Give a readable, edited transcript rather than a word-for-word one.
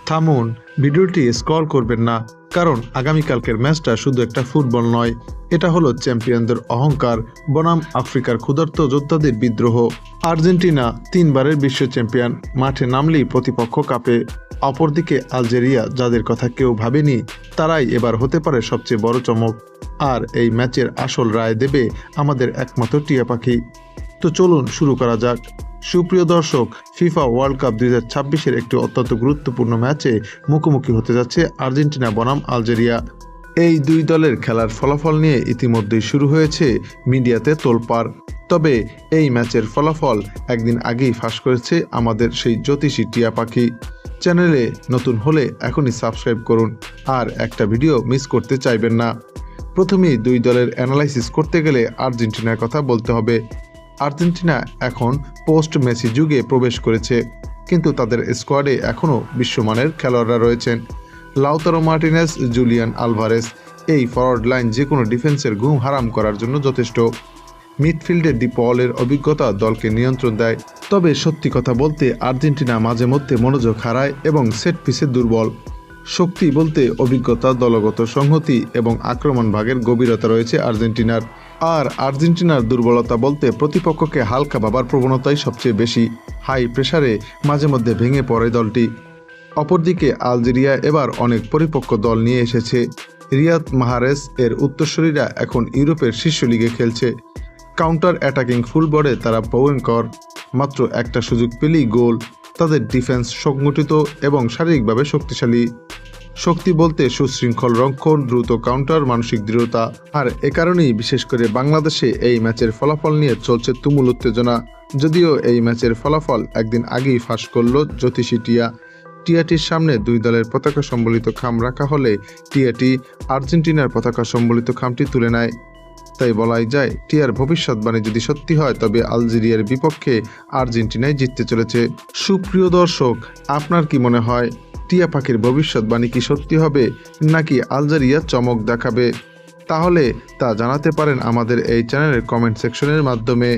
থামুন, ভিডিওটি স্ক্রল করবেন না, কারণ আগামীকালকের ম্যাচটা শুধু একটা ফুটবল নয়, এটা হলো চ্যাম্পিয়নদের অহংকার বনাম আফ্রিকার ক্ষুধার্ত যোদ্ধাদের বিদ্রোহ। আর্জেন্টিনা 3বারের বিশ্ব চ্যাম্পিয়ন, মাঠে নামলেই প্রতিপক্ষ কাঁপে। অপরদিকে আলজেরিয়া, যাদের কথা কেউ ভাবেনি, তারাই এবার হতে পারে সবচেয়ে বড় চমক। আর এই ম্যাচের আসল রায় দেবে আমাদের একমাত্র টিয়া পাখি। তো চলুন শুরু করা যাক। সুপ্রিয় দর্শক, ফিফা ওয়ার্ল্ড কাপ 2026-এর একটি অত্যন্ত গুরুত্বপূর্ণ ম্যাচে মুখোমুখি হতে যাচ্ছে আর্জেন্টিনা বনাম আলজেরিয়া। এই দুই দলের খেলার ফলাফল নিয়ে ইতিমধ্যেই শুরু হয়েছে মিডিয়াতে তোলপাড়। তবে এই ম্যাচের ফলাফল একদিন আগেই ফাঁস করেছে আমাদের সেই জ্যোতিষী টিয়া পাখি। চ্যানেলে নতুন হলে এখনই সাবস্ক্রাইব করুন, আর একটা ভিডিও মিস করতে চাইবেন না। প্রথমেই দুই দলের অ্যানালাইসিস করতে গেলে আর্জেন্টিনার কথা বলতে হবে। আর্জেন্টিনা এখন পোস্ট মেসি যুগে প্রবেশ করেছে, কিন্তু তাদের স্কোয়াডে এখনও বিশ্বমানের খেলোয়াড়রা রয়েছেন। লাউতারো মার্টিনেজ, জুলিয়ান আলভারেস, এই ফরওয়ার্ড লাইন যে কোনো ডিফেন্সের ঘুম হারাম করার জন্য যথেষ্ট। মিডফিল্ডে ডি পলের অভিজ্ঞতা দলকে নিয়ন্ত্রণ দেয়। তবে সত্যি কথা বলতে আর্জেন্টিনা মাঝে মধ্যে মনোযোগ হারায় এবং সেট পিসে দুর্বল। শক্তি বলতে অভিজ্ঞতা, দলগত সংহতি এবং আক্রমণ ভাগের গভীরতা রয়েছে আর্জেন্টিনার। আর আর্জেন্টিনার দুর্বলতা বলতে প্রতিপক্ষকে হালকা ভাবার প্রবণতাই সবচেয়ে বেশি। হাই প্রেসারে মাঝে মধ্যে ভেঙে পড়ে দলটি। অপরদিকে আলজেরিয়া এবার অনেক পরিপক্ক দল নিয়ে এসেছে। রিয়াদ মাহরেজ এর উত্তরসূরিরা এখন ইউরোপের শীর্ষ লিগে খেলছে। কাউন্টার অ্যাটাকিং ফুটবলে তারা ভয়ঙ্কর, মাত্র একটা সুযোগ পেলেই গোল। তাদের ডিফেন্স সংগঠিত এবং শারীরিকভাবে শক্তিশালী। শক্তি বলতে সুশৃঙ্খল রক্ষণ, দ্রুত কাউন্টার, মানসিক দৃঢ়তা। আর এ কারণেই বিশেষ করে বাংলাদেশে এই ম্যাচের ফলাফল নিয়ে চলছে তুমুল উত্তেজনা। যদিও এই ম্যাচের ফলাফল একদিন আগেই ফাঁস করল জ্যোতিষী টিয়াটির সামনে দুই দলের পতাকা সম্বলিত খাম রাখা হলে টিয়াটি আর্জেন্টিনার পতাকা সম্বলিত খামটি তুলে নেয়। তাই বলাই যায়, টিয়ার ভবিষ্যৎবাণী যদি সত্যি হয় তবে আলজেরিয়ার বিপক্ষে আর্জেন্টিনায় জিততে চলেছে। সুপ্রিয় দর্শক, আপনার কি মনে হয়, টিয়া পাখির ভবিষ্যৎবাণী কি সত্যি হবে, নাকি আলজেরিয়া চমক দেখাবে? তাহলে তা জানাতে পারেন আমাদের এই চ্যানেলের কমেন্ট সেকশনের মাধ্যমে।